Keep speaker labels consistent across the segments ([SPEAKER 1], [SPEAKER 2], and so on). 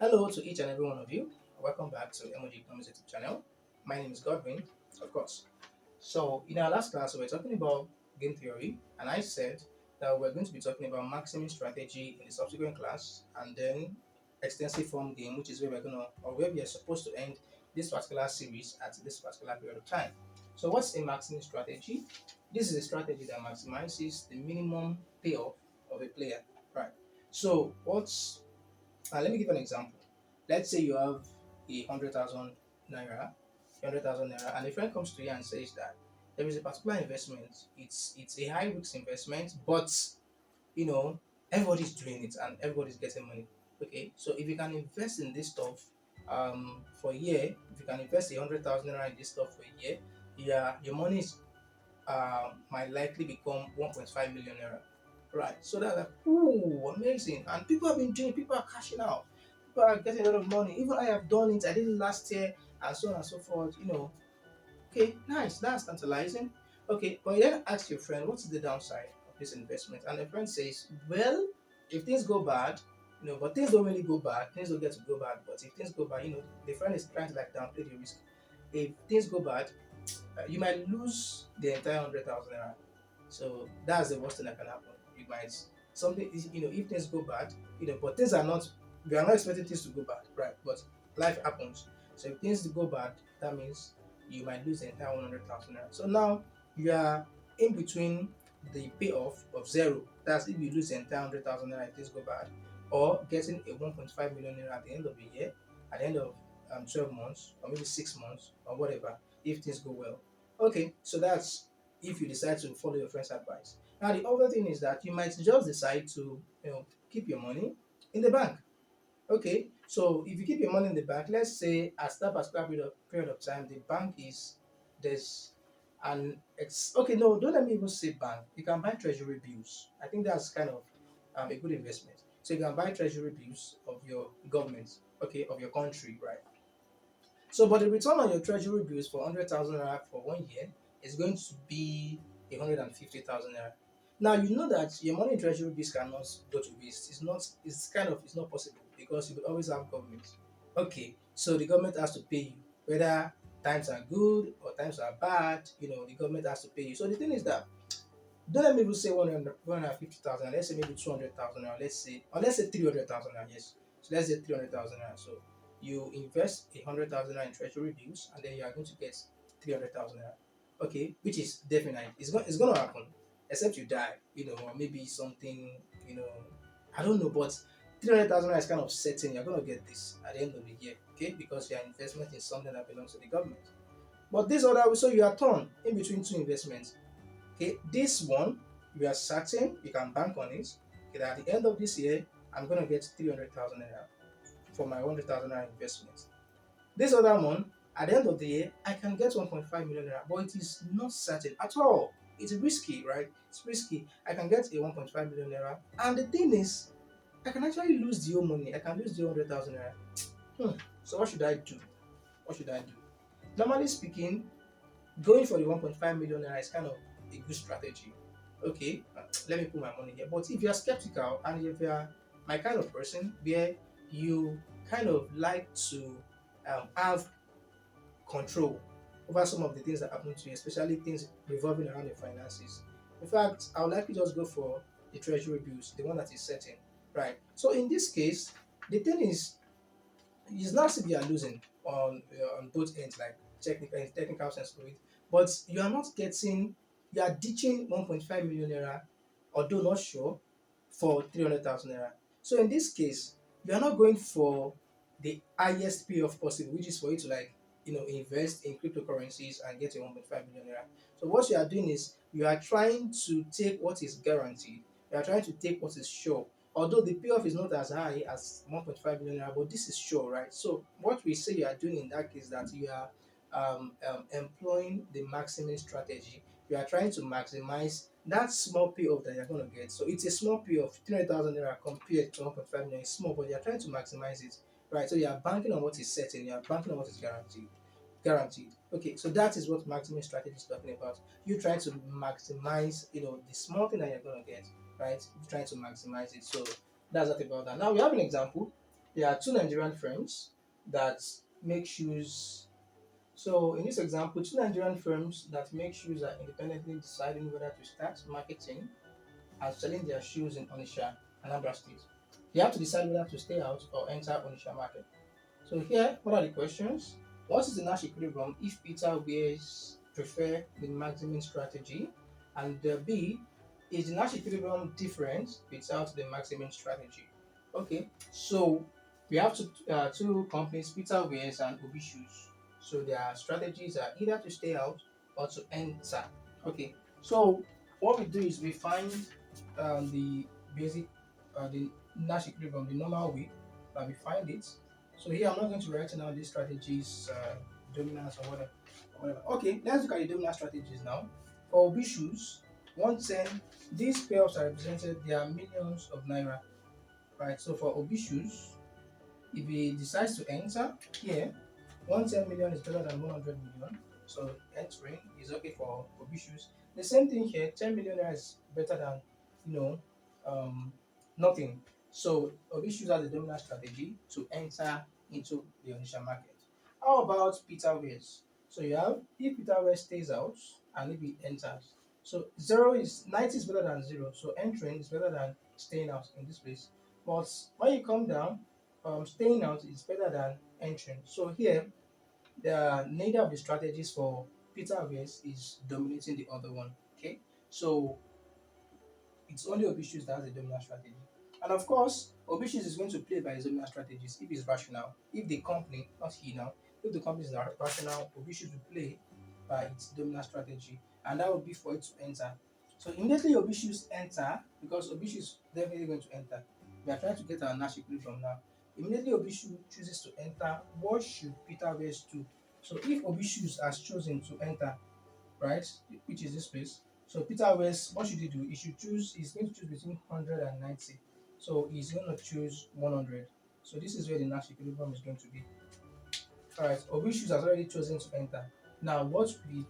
[SPEAKER 1] Hello to each and every one of you. Welcome back to MOG Economics YouTube channel. My name is Godwin, of course. So, in our last class, we were talking about game theory, and I said that we're going to be talking about Maximin strategy in the subsequent class, and then extensive form game, which is where where we are supposed to end this particular series at this particular period of time. So, what's a Maximin strategy? This is a strategy that maximizes the minimum payoff of a player, right? So, let me give an example. Let's say you have 100,000 naira, and a friend comes to you and says that there is a particular investment. It's a high risk investment, but you know everybody's doing it and everybody's getting money. Okay, so if you can invest in this stuff for a year, if you can invest 100,000 naira in this stuff for a year, your money is might likely become 1.5 million naira. Right. So that's like, ooh, amazing. And people have been doing, people are cashing out, people are getting a lot of money. Even I have done it, I did it last year, and so on and so forth. Okay, nice, that's tantalizing. Okay, but you then ask your friend, what's the downside of this investment? And the friend says, well, if things go bad, but things don't really go bad, things don't get to go bad, but if things go bad, the friend is trying to like downplay the risk. If things go bad, you might lose the entire 100,000 naira. So that's the worst thing that can happen. You might something if things go bad, but things are not. We are not expecting things to go bad, right? But life happens. So if things go bad, that means you might lose the entire 100,000 naira. So now you are in between the payoff of zero. That's if you lose the entire 100,000 naira if things go bad, or getting a 1.5 million naira at the end of the year, at the end of 12 months, or maybe 6 months, or whatever, if things go well. Okay, so that's if you decide to follow your friend's advice. Now, the other thing is that you might just decide to, keep your money in the bank. Okay, so if you keep your money in the bank, let's say at that particular period of time, the bank is there's okay. No, don't let me even say bank. You can buy treasury bills. I think that's kind of a good investment. So you can buy treasury bills of your government, okay, of your country, right? So, but the return on your treasury bills for 100,000 naira for 1 year is going to be 150,000 naira. Now, you know that your money in treasury bills cannot go to waste. It's not possible because you will always have government. Okay, so the government has to pay you, whether times are good or times are bad, the government has to pay you. So the thing is that don't let me even say 150,000, let's say maybe 200,000, or let's say 300,000, yes. So let's say 300,000. So you invest 100,000 in treasury bills, and then you are going to get 300,000. Okay, which is definite. It's going to happen, except you die, or maybe something, you know, I don't know, but 300,000 is kind of certain you're going to get this at the end of the year, okay, because your investment is something that belongs to the government. But this other, so you are torn in between two investments. Okay, this one you are certain you can bank on it. Okay, that at the end of this year, I'm gonna get 300,000 naira for my 100,000 naira investment. This other one, at the end of the year, I can get 1.5 million naira, but it is not certain at all. It's risky, right? It's risky. I can get a 1.5 million naira, and the thing is, I can actually lose the whole money. I can lose the 100,000 naira. So what should I do? What should I do? Normally speaking, going for the 1.5 million naira is kind of a good strategy. Okay, let me put my money here. But if you're skeptical and if you're my kind of person where you kind of like to have control over some of the things that happen to you, especially things revolving around your finances. In fact, I would like to just go for the treasury bills, the one that is certain, right? So in this case, the thing is, it's not as if you are losing on both ends, like technical sense of it, but you are ditching 1.5 million naira, although not sure, for 300,000 naira. So in this case, you are not going for the highest payoff possible, which is for you to like invest in cryptocurrencies and get a 1.5 million naira. So what you are doing is you are trying to take what is guaranteed, you are trying to take what is sure, although the payoff is not as high as 1.5 million naira, but this is sure, right? So what we say you are doing in that case that you are employing the maximum strategy. You are trying to maximize that small payoff that you're going to get. So it's a small payoff, 300,000 naira compared to 1.5 million. It's small, but you're trying to maximize it, right? So you are banking on what is certain. You are banking on what is guaranteed. Guaranteed. Okay, so that is what maximum strategy is talking about. You trying to maximize, the small thing that you're going to get, right? You trying to maximize it. So that's not about that. Now we have an example. There are two Nigerian firms that make shoes. So in this example, two Nigerian firms that make shoes are independently deciding whether to start marketing and selling their shoes in Onisha, Anambra State. They have to decide whether to stay out or enter Onisha market. So here, what are the questions? What is the Nash equilibrium if Peter wears prefer the Maximin strategy? And B, is the Nash equilibrium different without the Maximin strategy? Okay, so we have two companies, Peter Wears and Obi Shoes. So their strategies are either to stay out or to enter. Okay, so what we do is we find the basic, the Nash equilibrium, the normal way that we find it. So here I'm not going to write down these strategies, dominance or whatever. Okay, let's look at the dominant strategies now. For Obi shoes, 110, these pairs are represented, they are millions of naira, right? So for Obi shoes, if he decides to enter here, 110 million is better than 100 million. So entering is okay for Obi shoes. The same thing here, 10 million naira is better than, you know, um, nothing. So Obi shoes has a dominant strategy to enter into the initial market. How about Peter Wears? So you have if Peter Wears stays out and if he enters. So 90 is better than 0. So entering is better than staying out in this place. But when you come down, staying out is better than entering. So here, neither of the strategies for Peter Wears is dominating the other one. Okay, so it's only Obishus that has a dominant strategy. And of course, Obishus is going to play by his dominant strategies if it's rational. If the company, not he now, if the company is not rational, Obishus will play by its dominant strategy. And that would be for it to enter. So immediately Obishus enter, because Obishus is definitely going to enter. We are trying to get our Nash equilibrium now. Immediately Obishus chooses to enter, what should Peter West do? So if Obishus has chosen to enter, right, which is this place. So Peter West, what should he do? He should choose, he's going to choose between 100 and 90. So he's going to choose 100. So this is where the Nash equilibrium is going to be. Alright, Obishus has already chosen to enter. Now what we,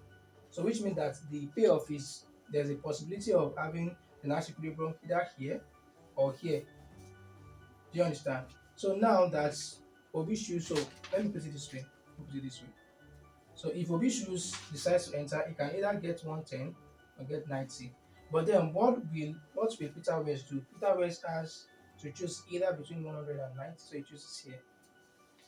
[SPEAKER 1] so which means that the payoff is, there's a possibility of having the Nash equilibrium either here or here. Do you understand? So now that's Obishus, so let me put it this way. So if Obi shoes decides to enter, he can either get 110 or get 90. But then what will Peter West do? Peter West has to choose either between 100 and 90, so he chooses here.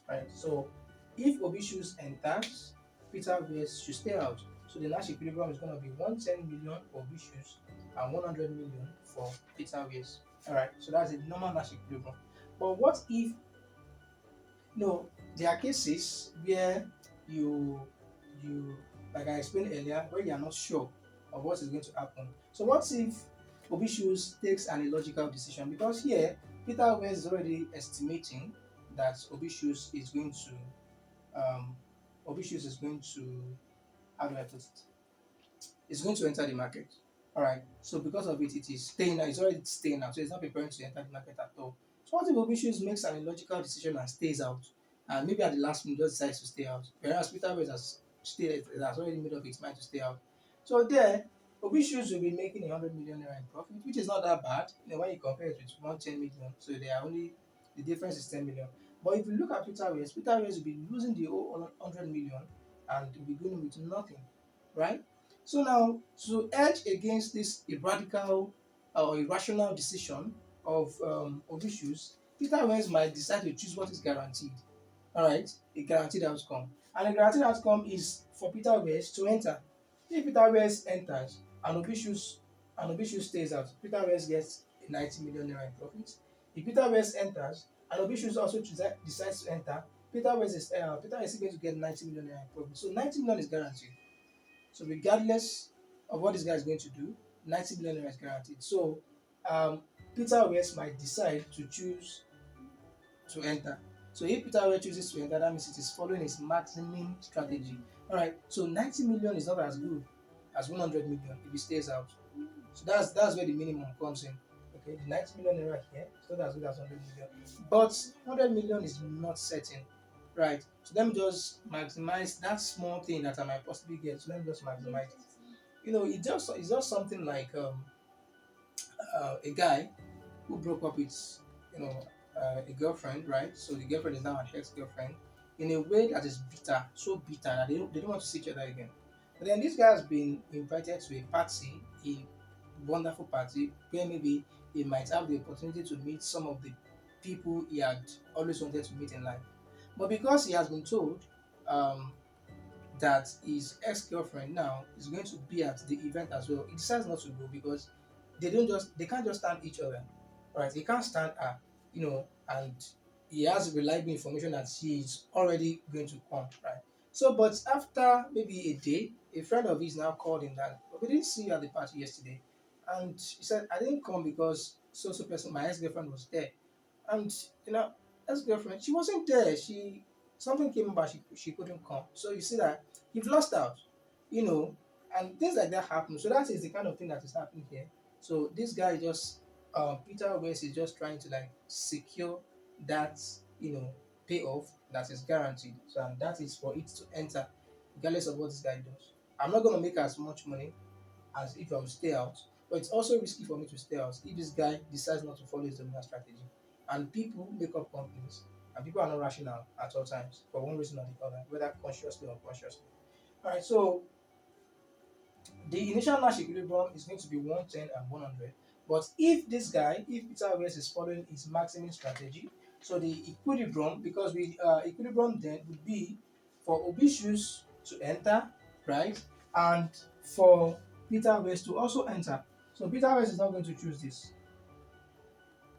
[SPEAKER 1] Right. So if Obi shoes enters, Peter West should stay out. So the Nash equilibrium is going to be 110 million for Obi shoes and 100 million for Peter West. Alright, so that's a normal Nash equilibrium. But what if, no, there are cases where you you like I explained earlier, where you are not sure of what is going to happen. So what if Obishus takes an illogical decision? Because here Peter West is already estimating that um Obishus is going to, how do I put it? Is going to enter the market. All right. So because of it, it is staying now. It's already staying now. So it's not preparing to enter the market at all. So what if Obishus makes an illogical decision and stays out? And maybe at the last minute just decides to stay out. Whereas Peter West has already made up its mind to stay out. So there, Obishus will be making 100 million naira in profit, which is not that bad. When you compare it with 110 million. So they are only, the difference is 10 million. But if you look at Peter West will be losing the whole 100 million and will be going with nothing, right? So now, to edge against this radical or irrational decision of Obishus, Peter West might decide to choose what is guaranteed. All right, a guaranteed outcome, and a guaranteed outcome is for Peter West to enter. If Peter West enters and Obishus stays out, Peter West gets a 90 million naira in profit. If Peter West enters and Obishus also decides to enter, Peter West is going to get 90 million naira in profit. So 90 million is guaranteed. So regardless of what this guy is going to do, 90 million naira is guaranteed. So um, Peter West might decide to choose to enter. So if Peter West chooses to enter, that means it is following his maximum strategy. All right. So 90 million is not as good as 100 million if he stays out. So that's where the minimum comes in. Okay, the 90 million naira here is not as good as 100 million, but 100 million is not certain, right? So let me just maximize that small thing that I might possibly get. So let me just maximize it. It's just something like a guy who broke up with you know a girlfriend, right? So the girlfriend is now an ex-girlfriend in a way that is bitter, so bitter that they don't want to see each other again. But then this guy has been invited to a party, a wonderful party, where maybe he might have the opportunity to meet some of the people he had always wanted to meet in life. But because he has been told um, that his ex-girlfriend now is going to be at the event as well, he decides not to go because they can't just stand each other. Right? He can't stand her, and he has reliable information that she is already going to come, right? So but after maybe a day, a friend of his now called him that, "Oh, we didn't see you at the party yesterday." And he said, "I didn't come because so person, my ex-girlfriend was there." And ex-girlfriend, she wasn't there. Something came about, she couldn't come. So you see that you've lost out, you know, and things like that happen. So that is the kind of thing that is happening here. So this guy just Peter West is just trying to like secure that, payoff that is guaranteed. So and that is for it to enter, regardless of what this guy does. I'm not gonna make as much money as if I would stay out. But it's also risky for me to stay out if this guy decides not to follow his dominant strategy. And people make up companies, and people are not rational at all times for one reason or the other, whether consciously or unconsciously. All right, so the initial Nash equilibrium is going to be 110 and 100. But if Peter West is following his Maximin strategy, so the equilibrium, because equilibrium then would be for Obitius to enter, right, and for Peter West to also enter. So Peter West is not going to choose this.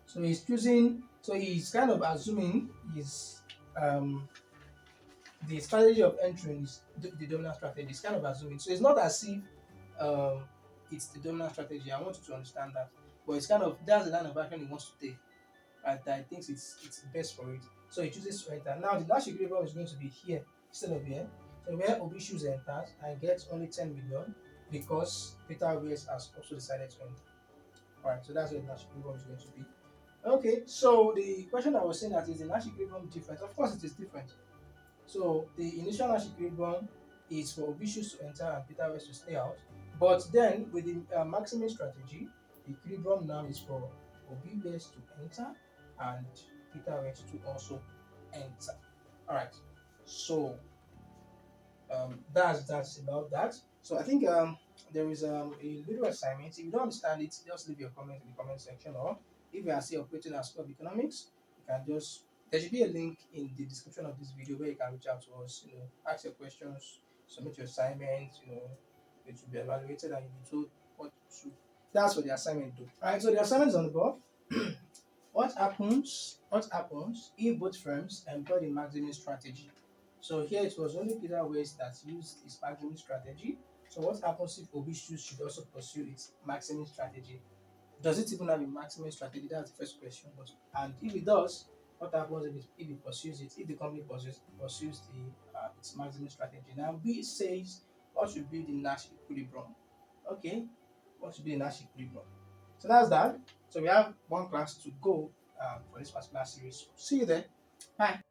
[SPEAKER 1] So he's choosing. So he's kind of assuming his the strategy of entering is the dominant strategy. It's kind of assuming. So it's not as if um, it's the dominant strategy. I want you to understand that. But it's kind of that's the line of action he wants to take. Right? That he thinks it's best for it. So he chooses to enter. Now the Nash equilibrium is going to be here instead of here. So where Obishus enters and gets only 10 million because Peter West has also decided to enter. Alright, so that's what the Nash equilibrium is going to be. Okay, so the question I was saying that is the Nash equilibrium different? Of course it is different. So the initial Nash equilibrium is for Obitius to enter and Peter West to stay out. But then with the maximum strategy, the equilibrium now is for Obi West to enter and Peter West to also enter. All right. So that's about that. So I think there is a little assignment. If you don't understand it, just leave your comment in the comment section, or if you are still operating at School of Economics, you can just there should be a link in the description of this video where you can reach out to us, ask your questions, submit your assignment, it will be evaluated and you'll be told what to that's what the assignment do. Alright, so the assignment is on the board. What happens if both firms employ the maximum strategy? So here it was only Peter West that used his maximum strategy. So what happens if Obishus should also pursue its maximum strategy? Does it even have a maximum strategy? That's the first question. And if it does, what happens if it pursues it? If the company pursues its maximum strategy? Now B says what should be the Nash equilibrium? Okay, what should be the Nash equilibrium? So that's that. So we have one class to go for this particular series. See you there. Bye.